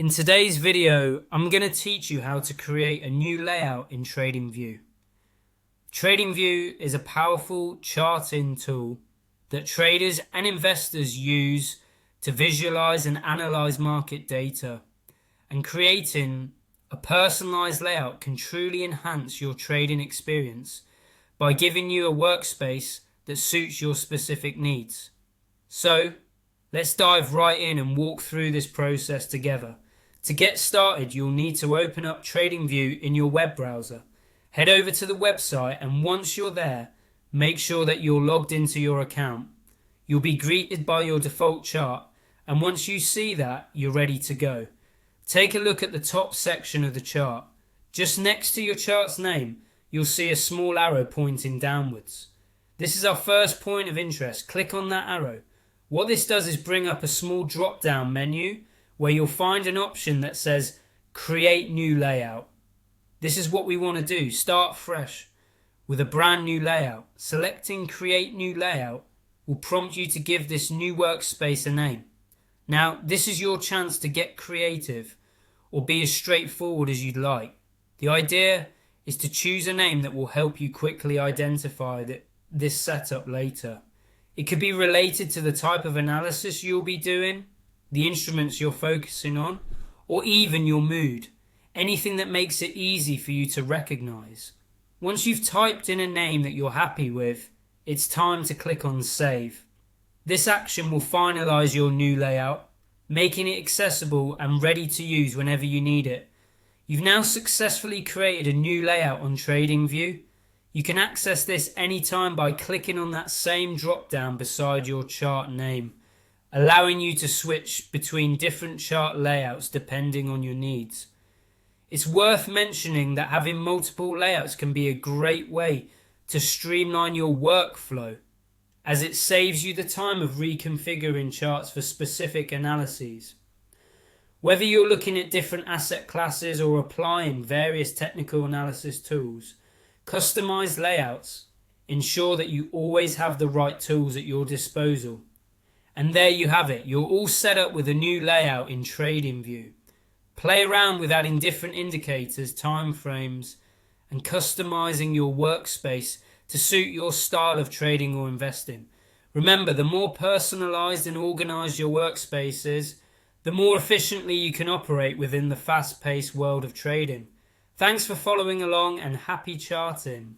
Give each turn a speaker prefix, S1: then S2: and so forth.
S1: In today's video, I'm going to teach you how to create a new layout in TradingView. TradingView is a powerful charting tool that traders and investors use to visualize and analyze market data, and creating a personalized layout can truly enhance your trading experience by giving you a workspace that suits your specific needs. So, let's dive right in and walk through this process together. To get started, you'll need to open up TradingView in your web browser. Head over to the website, and once you're there, make sure that you're logged into your account. You'll be greeted by your default chart, and once you see that, you're ready to go. Take a look at the top section of the chart. Just next to your chart's name, you'll see a small arrow pointing downwards. This is our first point of interest. Click on that arrow. What this does is bring up a small drop-down menu where you'll find an option that says Create New Layout. This is what we want to do. Start fresh with a brand new layout. Selecting Create New Layout will prompt you to give this new workspace a name. Now, this is your chance to get creative or be as straightforward as you'd like. The idea is to choose a name that will help you quickly identify this setup later. It could be related to the type of analysis you'll be doing, the instruments you're focusing on, or even your mood. Anything that makes it easy for you to recognize. Once you've typed in a name that you're happy with, it's time to click on Save. This action will finalize your new layout, making it accessible and ready to use whenever you need it. You've now successfully created a new layout on TradingView. You can access this anytime by clicking on that same drop down beside your chart name, allowing you to switch between different chart layouts depending on your needs. It's worth mentioning that having multiple layouts can be a great way to streamline your workflow, as it saves you the time of reconfiguring charts for specific analyses. Whether you're looking at different asset classes or applying various technical analysis tools, customized layouts ensure that you always have the right tools at your disposal. And there you have it. You're all set up with a new layout in TradingView. Play around with adding different indicators, time frames, and customizing your workspace to suit your style of trading or investing. Remember, the more personalized and organized your workspace is, the more efficiently you can operate within the fast-paced world of trading. Thanks for following along, and happy charting.